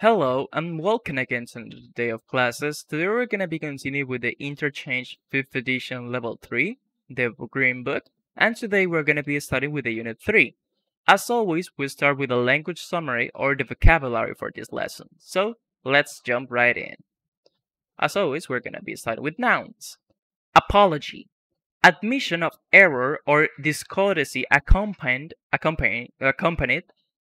Hello and welcome again to the day of classes. Today we're going to be continuing with the Interchange 5th edition level 3, the green book, and today we're going to be starting with the unit 3. As always, we start with a language summary or the vocabulary for this lesson. So let's jump right in. As always, we're going to be starting with nouns. Apology. Admission of error or discourtesy accompanied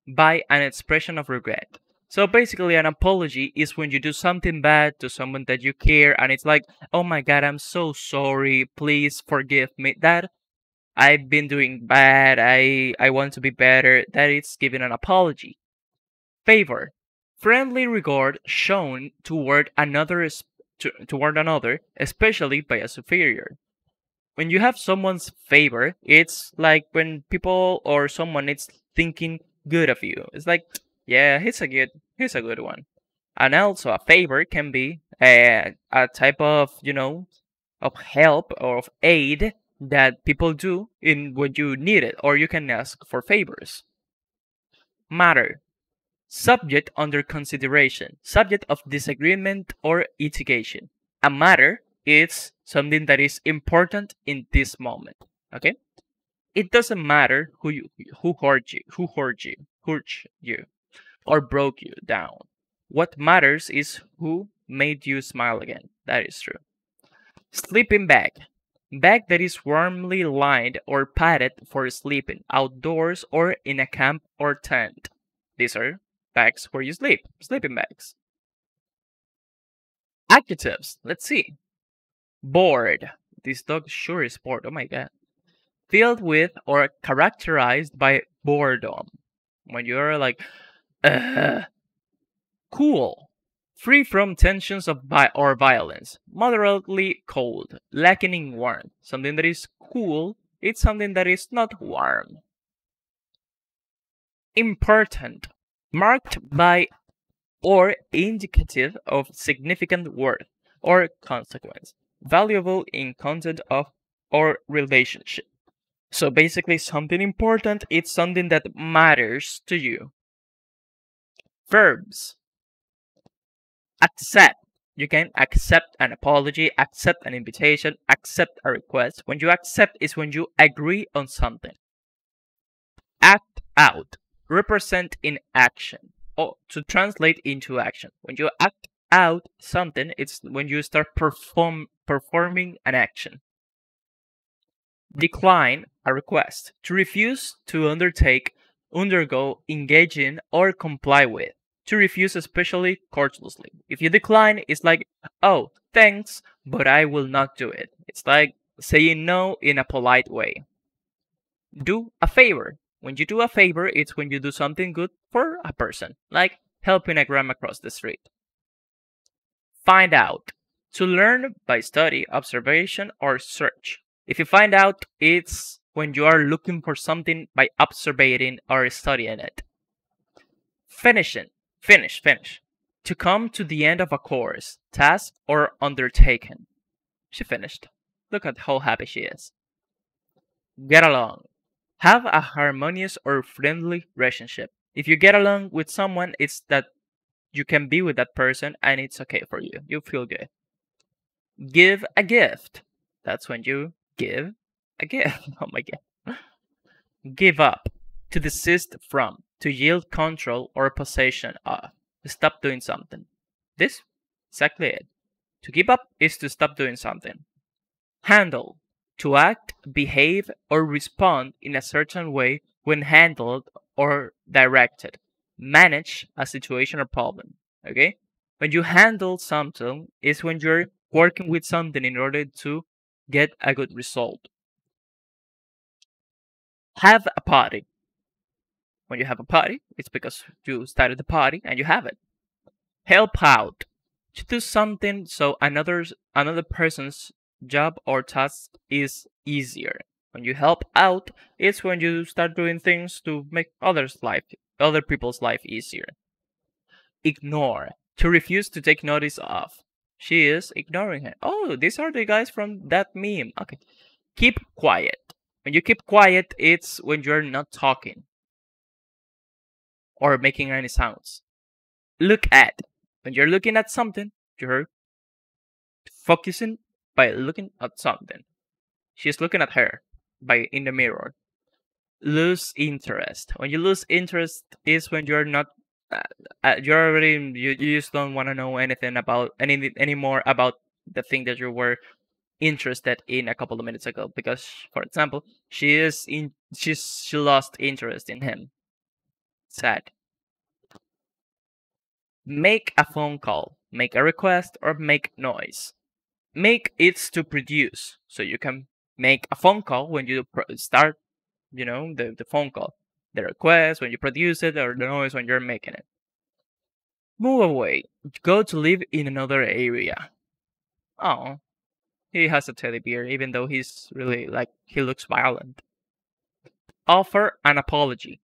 by an expression of regret. So basically, an apology is when you do something bad to someone that you care, and it's like, oh my god, I'm so sorry, please forgive me. That I've been doing bad, I want to be better. That is giving an apology. Favor. Friendly regard shown toward another, especially by a superior. When you have someone's favor, it's like when people or someone is thinking good of you. It's like, yeah, he's a good one. And also a favor can be a type of, of help or of aid that people do in when you need it, or you can ask for favors. Matter. Subject under consideration. Subject of disagreement or litigation. A matter is something that is important in this moment. Okay? It doesn't matter who hurt you, or broke you down. What matters is who made you smile again. That is true. Sleeping bag. Bag that is warmly lined or padded for sleeping outdoors or in a camp or tent. These are bags where you sleep. Sleeping bags. Adjectives. Let's see. Bored. This dog sure is bored. Oh my god. Filled with or characterized by boredom. When you're like, cool. Free from tensions of or violence. Moderately cold. Lacking in warmth. Something that is cool, it's something that is not warm. Important. Marked by or indicative of significant worth or consequence. Valuable in content of or relationship. So basically something important, it's something that matters to you. Verbs. Accept. You can accept an apology, accept an invitation, accept a request. When you accept is when you agree on something. Act out. Represent in action. Or to translate into action. When you act out something, it's when you start performing an action. Decline a request. To refuse to undergo, engage in, or comply with. To refuse especially courteously. If you decline, it's like, oh, thanks, but I will not do it. It's like saying no in a polite way. Do a favor. When you do a favor, it's when you do something good for a person, like helping a grandma across the street. Find out. To learn by study, observation, or search. If you find out, it's when you are looking for something by observing or studying it. Finishing. Finish. To come to the end of a course, task, or undertaken. She finished. Look at how happy she is. Get along. Have a harmonious or friendly relationship. If you get along with someone, it's that you can be with that person and it's okay for you. You feel good. Give a gift. That's when you give a gift. Oh my god. Give up. To desist from. To yield control or possession of. To stop doing something. This? Exactly it. To give up is to stop doing something. Handle. To act, behave, or respond in a certain way when handled or directed. Manage a situation or problem. Okay? When you handle something is when you're working with something in order to get a good result. Have a party. When you have a party, it's because you started the party and you have it. Help out. To do something so another person's job or task is easier. When you help out, it's when you start doing things to make other people's life easier. Ignore. To refuse to take notice of. She is ignoring her. Oh, these are the guys from that meme. Okay. Keep quiet. When you keep quiet, it's when you're not talking or making any sounds. Look at. When you're looking at something, you're focusing by looking at something. She's looking at her by in the mirror. Lose interest. When you lose interest is when you're not uh, you're already you just don't want to know anything about anymore about the thing that you were interested in a couple of minutes ago, because for example she lost interest in him. Sad. Make a phone call, make a request, or make noise. Make it's to produce, so you can make a phone call when you start, the phone call. The request when you produce it, or the noise when you're making it. Move away. Go to live in another area. Oh, he has a teddy bear, even though he's really he looks violent. Offer an apology.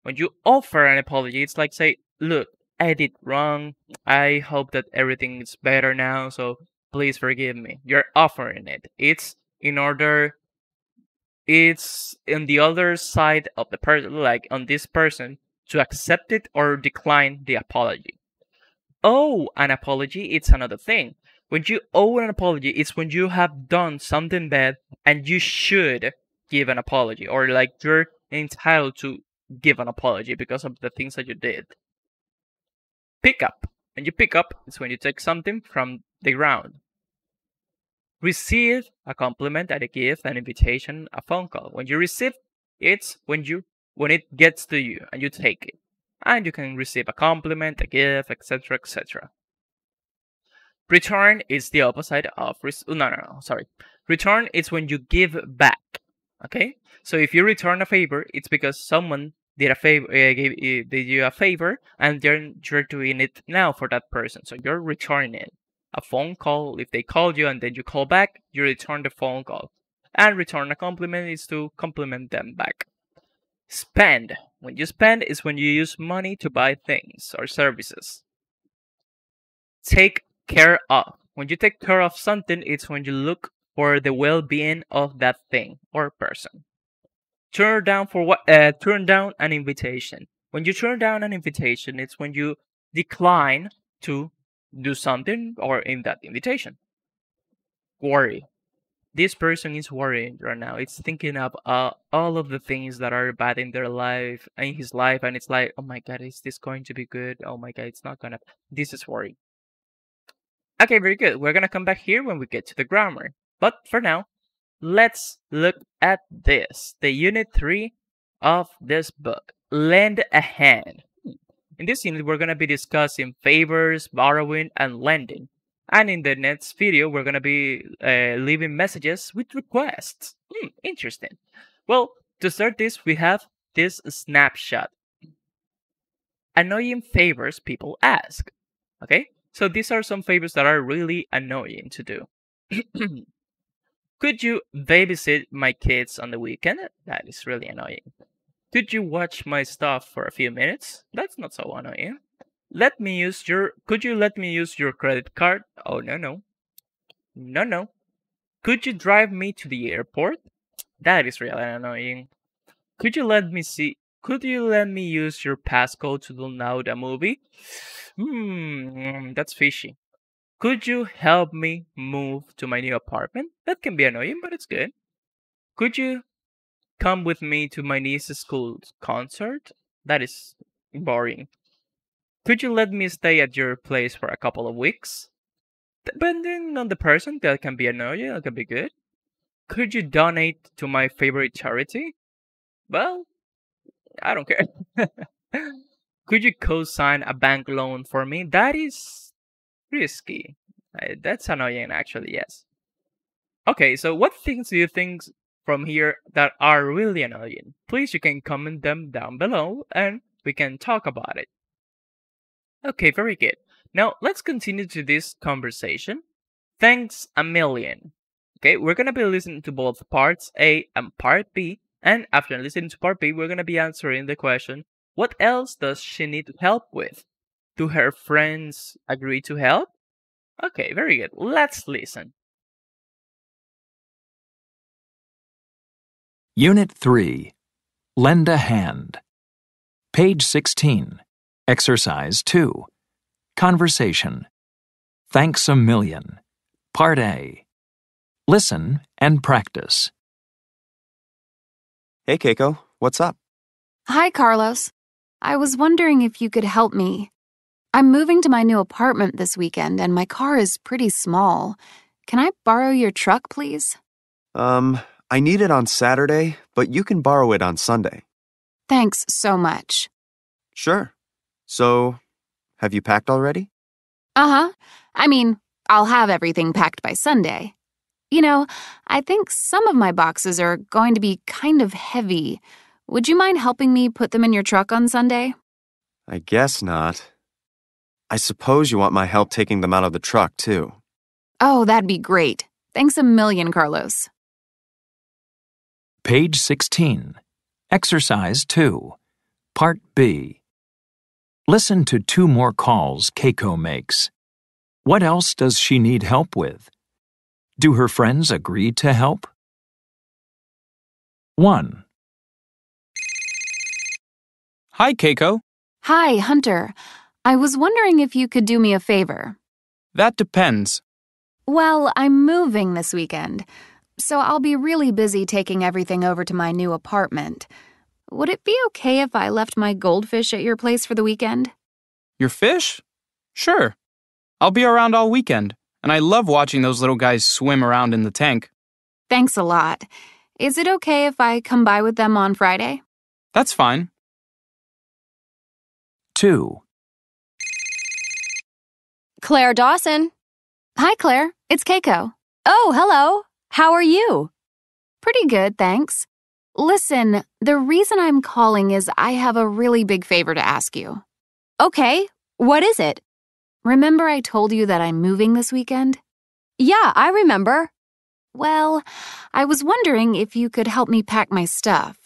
When you offer an apology, it's like say, look, I did wrong. I hope that everything is better now, so please forgive me. You're offering it. It's in the other side of the person, like on this person, to accept it or decline the apology. Owe an apology, it's another thing. When you owe an apology, it's when you have done something bad and you should give an apology, or like you're entitled to give an apology because of the things that you did. Pick up. When you pick up, it's when you take something from the ground. Receive a compliment, a gift, an invitation, a phone call. When you receive, it's when it gets to you and you take it. And you can receive a compliment, a gift, etc., etc. Return is the opposite of no, sorry. Return is when you give back. Okay, so if you return a favor, it's because someone did a favor, did you a favor, and you're doing it now for that person. So you're returning it. A phone call, if they called you and then you call back, you return the phone call. And return a compliment is to compliment them back. Spend. When you spend is when you use money to buy things or services. Take care of. When you take care of something, it's when you look for the well-being of that thing or person. Turn down turn down an invitation. When you turn down an invitation, it's when you decline to do something or in that invitation. Worry. This person is worrying right now. It's thinking of all of the things that are bad in his life, and it's like, oh my god, is this going to be good? Oh my god, it's not gonna. This is worry. Okay, very good. We're gonna come back here when we get to the grammar. But for now, let's look at this. The unit 3 of this book. Lend a hand. In this unit, we're gonna be discussing favors, borrowing, and lending. And in the next video, we're gonna be leaving messages with requests. Interesting. Well, to start this, we have this snapshot. Annoying favors people ask. Okay? So these are some favors that are really annoying to do. Could you babysit my kids on the weekend? That is really annoying. Could you watch my stuff for a few minutes? That's not so annoying. Could you let me use your credit card? Oh, no. No. Could you drive me to the airport? That is really annoying. Could you let me use your passcode to download a movie? That's fishy. Could you help me move to my new apartment? That can be annoying, but it's good. Could you come with me to my niece's school concert? That is boring. Could you let me stay at your place for a couple of weeks? Depending on the person, that can be annoying, that can be good. Could you donate to my favorite charity? Well, I don't care. Could you co-sign a bank loan for me? That is risky. That's annoying, actually, yes. Okay, so what things do you think from here that are really annoying? Please, you can comment them down below and we can talk about it. Okay, very good. Now, let's continue to this conversation. Thanks a million. Okay, we're going to be listening to both parts A and part B. And after listening to part B, we're going to be answering the question, what else does she need help with? Do her friends agree to help? Okay, very good. Let's listen. Unit 3. Lend a hand. Page 16. Exercise 2. Conversation. Thanks a million. Part A. Listen and practice. Hey, Keiko, what's up? Hi, Carlos. I was wondering if you could help me. I'm moving to my new apartment this weekend and my car is pretty small. Can I borrow your truck, please? I need it on Saturday, but you can borrow it on Sunday. Thanks so much. Sure. So, have you packed already? Uh-huh. I mean, I'll have everything packed by Sunday. You know, I think some of my boxes are going to be kind of heavy. Would you mind helping me put them in your truck on Sunday? I guess not. I suppose you want my help taking them out of the truck, too. Oh, that'd be great. Thanks a million, Carlos. Page 16. Exercise 2. Part B. Listen to 2 more calls Keiko makes. What else does she need help with? Do her friends agree to help? 1. Hi, Keiko. Hi, Hunter. I was wondering if you could do me a favor. That depends. Well, I'm moving this weekend, so I'll be really busy taking everything over to my new apartment. Would it be okay if I left my goldfish at your place for the weekend? Your fish? Sure. I'll be around all weekend, and I love watching those little guys swim around in the tank. Thanks a lot. Is it okay if I come by with them on Friday? That's fine. 2. Claire Dawson. Hi, Claire. It's Keiko. Oh, hello. How are you? Pretty good, thanks. Listen, the reason I'm calling is I have a really big favor to ask you. Okay, what is it? Remember I told you that I'm moving this weekend? Yeah, I remember. Well, I was wondering if you could help me pack my stuff.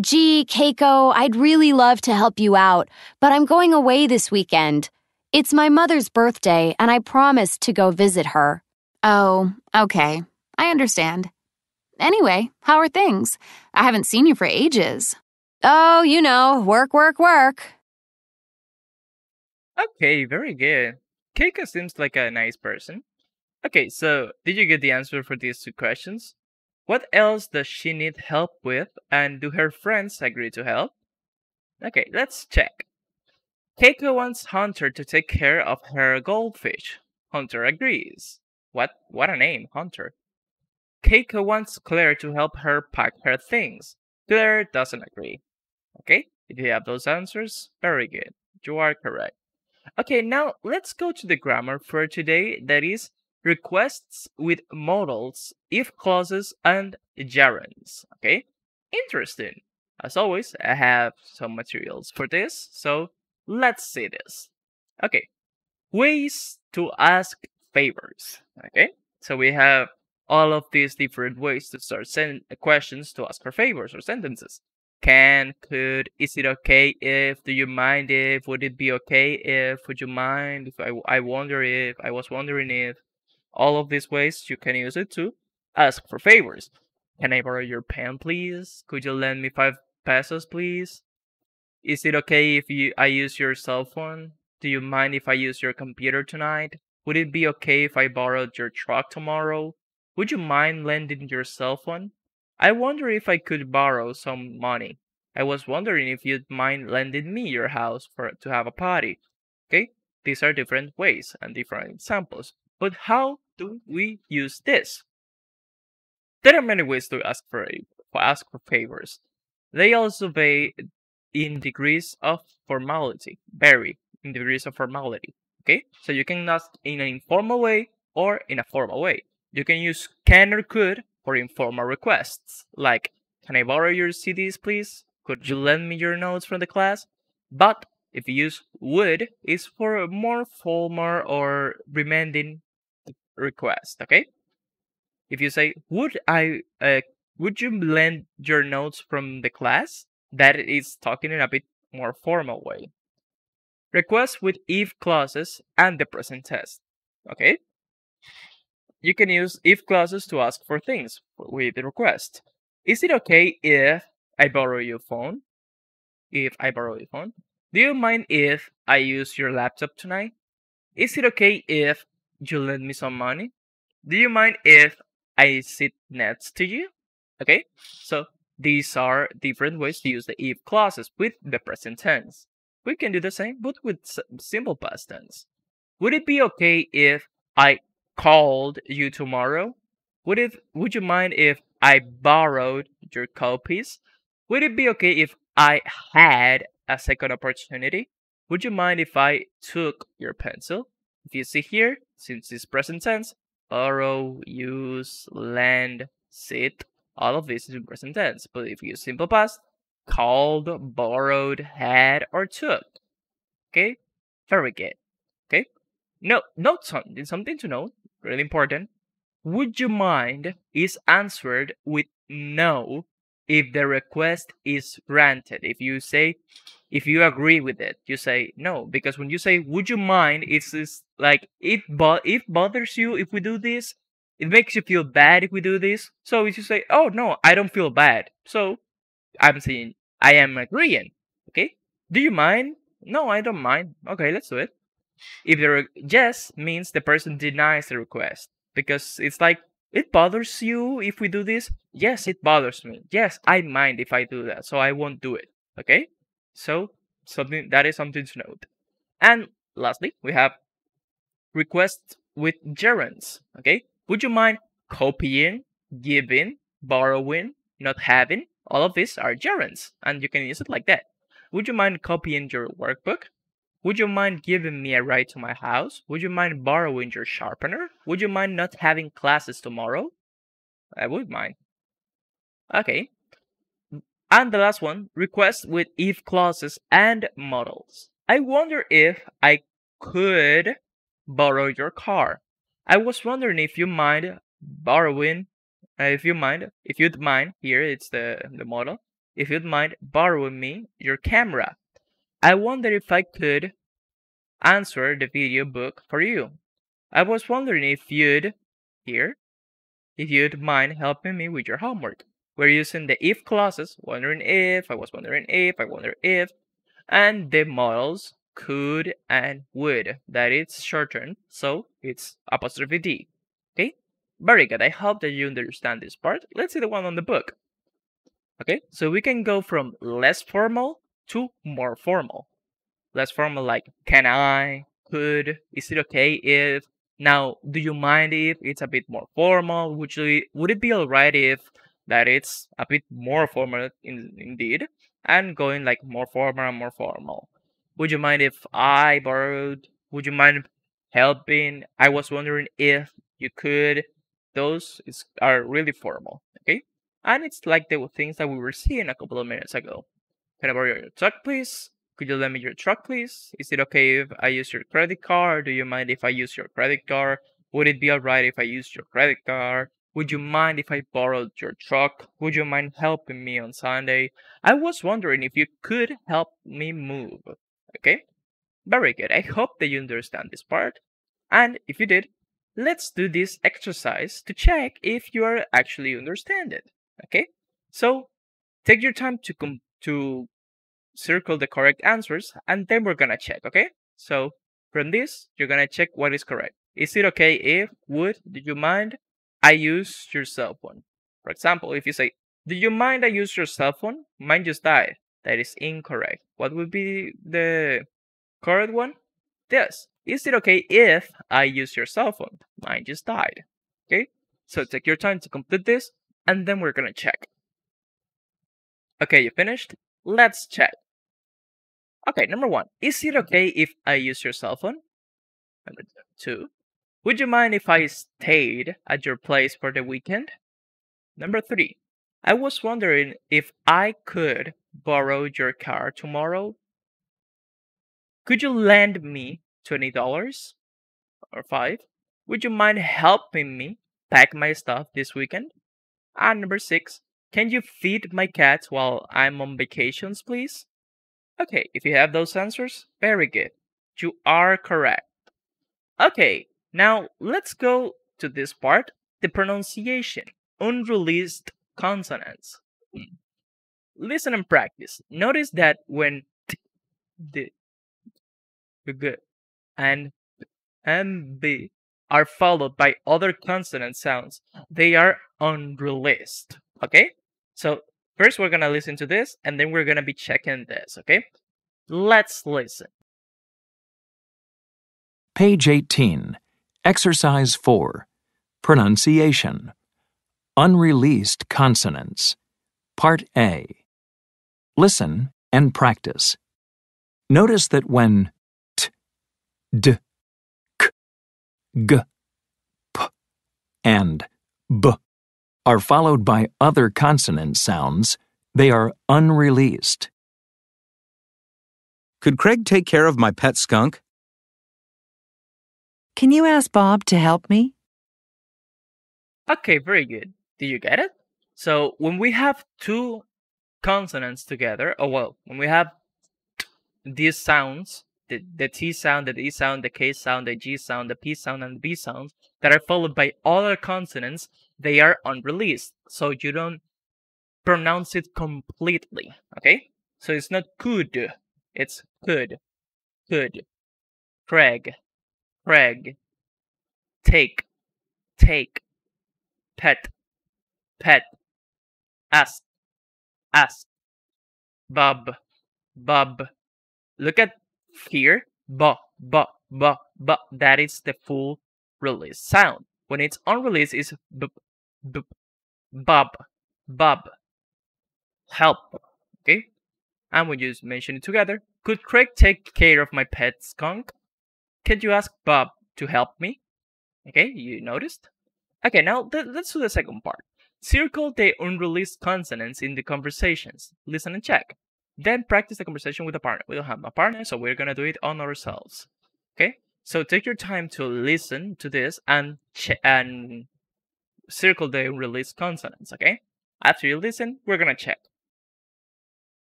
Gee, Keiko, I'd really love to help you out, but I'm going away this weekend. It's my mother's birthday, and I promised to go visit her. Oh, okay. I understand. Anyway, how are things? I haven't seen you for ages. Oh, you know, work, work, work. Okay, very good. Keiko seems like a nice person. Okay, so did you get the answer for these 2 questions? What else does she need help with, and do her friends agree to help? Okay, let's check. Keiko wants Hunter to take care of her goldfish. Hunter agrees. What a name, Hunter. Keiko wants Claire to help her pack her things. Claire doesn't agree. Okay, did you have those answers? Very good. You are correct. Okay, now let's go to the grammar for today, that is requests with modals, if clauses, and gerunds. Okay, interesting. As always, I have some materials for this, so let's see this. Okay, ways to ask favors. Okay, so we have all of these different ways to start sending questions to ask for favors or sentences. Can, could, is it okay if, do you mind if, would it be okay if, would you mind if, I wonder if, I was wondering if. All of these ways you can use it to ask for favors. Can I borrow your pen, please? Could you lend me 5 pesos, please? Is it okay if I use your cell phone? Do you mind if I use your computer tonight? Would it be okay if I borrowed your truck tomorrow? Would you mind lending your cell phone? I wonder if I could borrow some money. I was wondering if you'd mind lending me your house to have a party. Okay? These are different ways and different examples. But how do we use this? There are many ways to ask for favors. They also vary in degrees of formality. Okay, so you can ask in an informal way or in a formal way. You can use can or could for informal requests, like can I borrow your CDs, please? Could you lend me your notes from the class? But if you use would, it's for a more formal or demanding request. Okay. If you say would you lend your notes from the class? That is talking in a bit more formal way. Request with if clauses and the present tense. Okay. You can use if clauses to ask for things with the request. Is it okay if I borrow your phone? If I borrow your phone? Do you mind if I use your laptop tonight? Is it okay if you lend me some money? Do you mind if I sit next to you? Okay, so these are different ways to use the if clauses with the present tense. We can do the same, but with simple past tense. Would it be okay if I called you tomorrow? Would you mind if I borrowed your copies? Would it be okay if I had a second opportunity? Would you mind if I took your pencil? If you see here, since it's present tense, borrow, use, lend, sit, all of this is in present tense. But if you use simple past, called, borrowed, had, or took. Okay? Very good. Okay? No, note something to note, really important. Would you mind is answered with no if the request is granted. If you agree with it, you say no. Because when you say would you mind, it's like if bothers you if we do this, it makes you feel bad if we do this. So if you say, oh no, I don't feel bad. So I'm saying I am agreeing. Okay? Do you mind? No, I don't mind. Okay, let's do it. If the yes means the person denies the request because it's like it bothers you if we do this. Yes, it bothers me. Yes, I mind if I do that, so I won't do it. Okay, so something to note. And lastly, we have requests with gerunds. Okay, would you mind copying, giving, borrowing, not having? All of these are gerunds, and you can use it like that. Would you mind copying your workbook? Would you mind giving me a ride to my house? Would you mind borrowing your sharpener? Would you mind not having classes tomorrow? I would mind. Okay. And the last one, request with if clauses and models. I wonder if I could borrow your car. I was wondering if you mind borrowing, if you'd mind, here it's the model, if you'd mind borrowing me your camera. I wonder if I could answer the video book for you. I was wondering if you'd mind helping me with your homework. We're using the if clauses, wondering if, I was wondering if, I wonder if, and the models could and would. That it's shortened, so it's apostrophe D. Okay? Very good. I hope that you understand this part. Let's see the one on the book. Okay, so we can go from less formal to more formal. Less formal like can I, could, is it okay if. Now, do you mind if it's a bit more formal? Would it be alright if that it's a bit more formal indeed and going like more formal and more formal? Would you mind if I borrowed? Would you mind helping? I was wondering if you could. Those are really formal, okay? And it's like the things that we were seeing a couple of minutes ago. Can I borrow your truck, please? Could you lend me your truck, please? Is it okay if I use your credit card? Do you mind if I use your credit card? Would it be alright if I used your credit card? Would you mind if I borrowed your truck? Would you mind helping me on Sunday? I was wondering if you could help me move. Okay? Very good. I hope that you understand this part. And if you did, let's do this exercise to check if you are actually understand it. Okay? So take your time to circle the correct answers, and then we're gonna check, okay? So from this, you're gonna check what is correct. Is it okay if, do you mind I use your cell phone? For example, if you say, do you mind I use your cell phone? Mine just died. That is incorrect. What would be the correct one? Yes. Is it okay if I use your cell phone? Mine just died. Okay? So take your time to complete this, and then we're gonna check. Okay, you finished? Let's check. Okay, number 1. Is it okay if I use your cell phone? Number 2. Would you mind if I stayed at your place for the weekend? Number 3. I was wondering if I could borrow your car tomorrow. Could you lend me $20? Or 5. Would you mind helping me pack my stuff this weekend? And number 6. Can you feed my cats while I'm on vacations, please? Okay, if you have those answers, very good. You are correct. Okay, now let's go to this part, the pronunciation, unreleased consonants. Listen and practice. Notice that when the good and and B are followed by other consonant sounds, they are unreleased. Okay? So first we're gonna listen to this and then we're gonna be checking this, okay? Let's listen. Page 18. Exercise 4. Pronunciation. Unreleased consonants. Part A. Listen and practice. Notice that when t, d, k, g, p, and b are followed by other consonant sounds, they are unreleased. Could Craig take care of my pet skunk? Can you ask Bob to help me? Okay, very good. Did you get it? So when we have two consonants together, when we have these sounds, the T sound, the D sound, the K sound, the G sound, the P sound, and the B sounds that are followed by other consonants, they are unreleased. So you don't pronounce it completely, okay? So it's not could, it's could, Craig, take, pet, ask, Bob. Look at here, ba. That is the full release sound. When it's unreleased, it's b, bob, help. Okay? And when you mention it together, could Craig take care of my pet skunk? Can you ask Bob to help me? Okay, you noticed? Okay, now let's do the second part. Circle the unreleased consonants in the conversations. Listen and check. Then practice the conversation with a partner. We don't have a partner, so we're gonna do it on ourselves. Okay? So take your time to listen to this and circle the unreleased consonants, okay? After you listen, we're gonna check.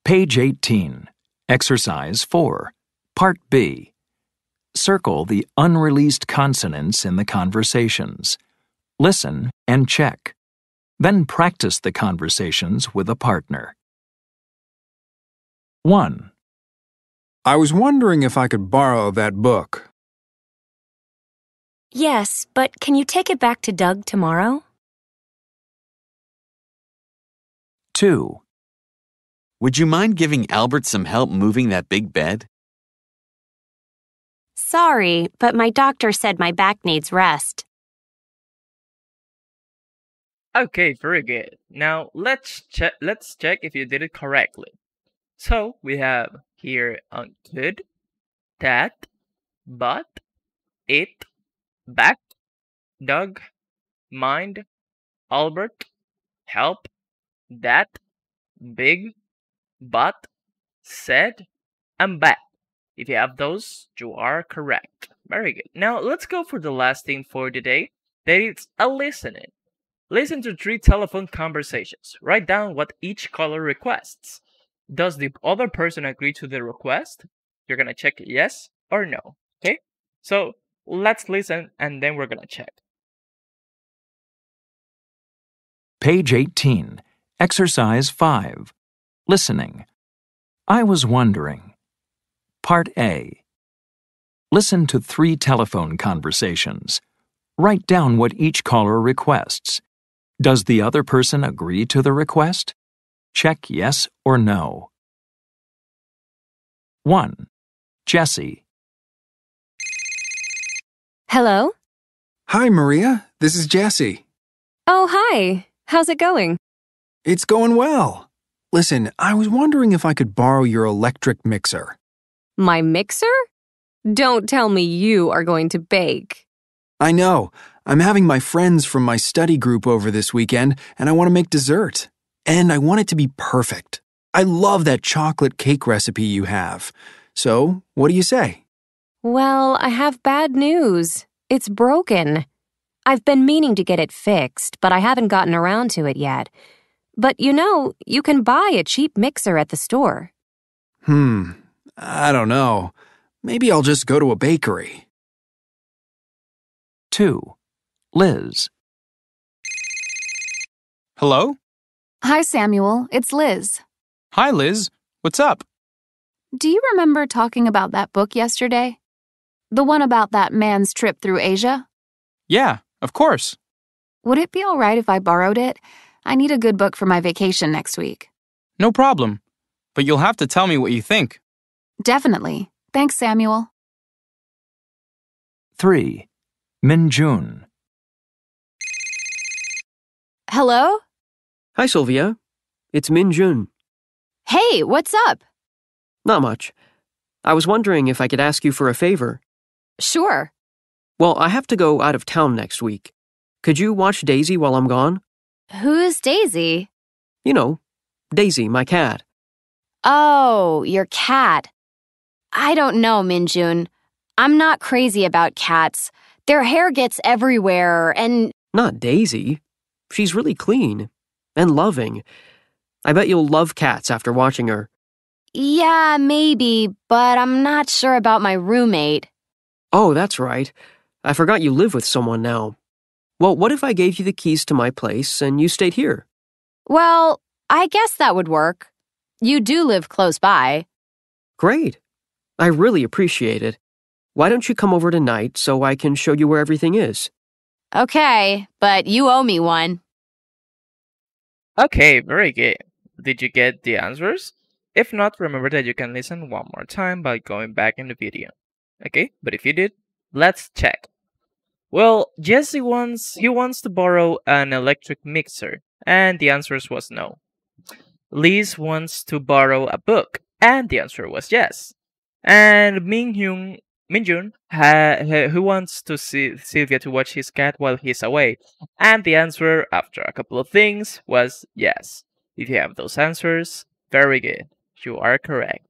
Page 18. Exercise 4. Part B. Circle the unreleased consonants in the conversations. Listen and check. Then practice the conversations with a partner. 1. I was wondering if I could borrow that book. Yes, but can you take it back to Doug tomorrow? 2. Would you mind giving Albert some help moving that big bed? Sorry, but my doctor said my back needs rest. Okay, very good. Now let's check if you did it correctly. So we have here could, that, but, it, back, Doug, mind, Albert, help, that, big, but, said, and back. If you have those, you are correct. Very good. Now let's go for the last thing for today. That is a listening. Listen to 3 telephone conversations. Write down what each caller requests. Does the other person agree to the request? You're gonna check yes or no. Okay? So let's listen and then we're gonna check. Page 18. Exercise 5. Listening. I was wondering. Part A. Listen to 3 telephone conversations. Write down what each caller requests. Does the other person agree to the request? Check yes or no. 1. Jesse. Hello? Hi, Maria. This is Jesse. Oh, hi. How's it going? It's going well. Listen, I was wondering if I could borrow your electric mixer. My mixer? Don't tell me you are going to bake. I know. I'm having my friends from my study group over this weekend, and I want to make dessert. And I want it to be perfect. I love that chocolate cake recipe you have. So, what do you say? Well, I have bad news. It's broken. I've been meaning to get it fixed, but I haven't gotten around to it yet. But you can buy a cheap mixer at the store. I don't know. Maybe I'll just go to a bakery. 2. Liz. Hello? Hi, Samuel. It's Liz. Hi, Liz. What's up? Do you remember talking about that book yesterday? The one about that man's trip through Asia? Yeah, of course. Would it be all right if I borrowed it? I need a good book for my vacation next week. No problem. But you'll have to tell me what you think. Definitely. Thanks, Samuel. 3. Minjun. Hello? Hi, Sylvia. It's Min Jun. Hey, what's up? Not much. I was wondering if I could ask you for a favor. Sure. Well, I have to go out of town next week. Could you watch Daisy while I'm gone? Who's Daisy? You know, Daisy, my cat. Oh, your cat. I don't know, Minjun. I'm not crazy about cats. Their hair gets everywhere and... Not Daisy. She's really clean and loving. I bet you'll love cats after watching her. Yeah, maybe, but I'm not sure about my roommate. Oh, that's right. I forgot you live with someone now. Well, what if I gave you the keys to my place and you stayed here? Well, I guess that would work. You do live close by. Great. I really appreciate it. Why don't you come over tonight so I can show you where everything is? Okay, but you owe me one. Okay, very good. Did you get the answers? If not, remember that you can listen one more time by going back in the video. Okay, but if you did, let's check. Well, Jesse wants to borrow an electric mixer, and the answer was no. Liz wants to borrow a book, and the answer was yes. And Minjun, who wants to see Sylvia to watch his cat while he's away, and the answer, after a couple of things, was yes. If you have those answers, very good. You are correct.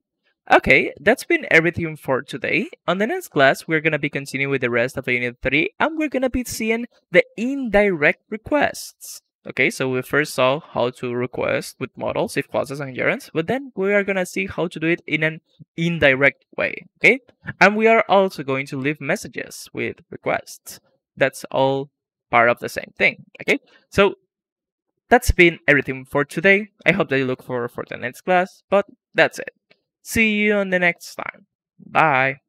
Okay, that's been everything for today. On the next class, we're going to be continuing with the rest of Unit 3, and we're going to be seeing the indirect requests. Okay, so we first saw how to request with modals, if clauses, and gerunds, but then we are going to see how to do it in an indirect way, okay? And we are also going to leave messages with requests. That's all part of the same thing, okay? So that's been everything for today. I hope that you look forward for the next class, but that's it. See you on the next time. Bye.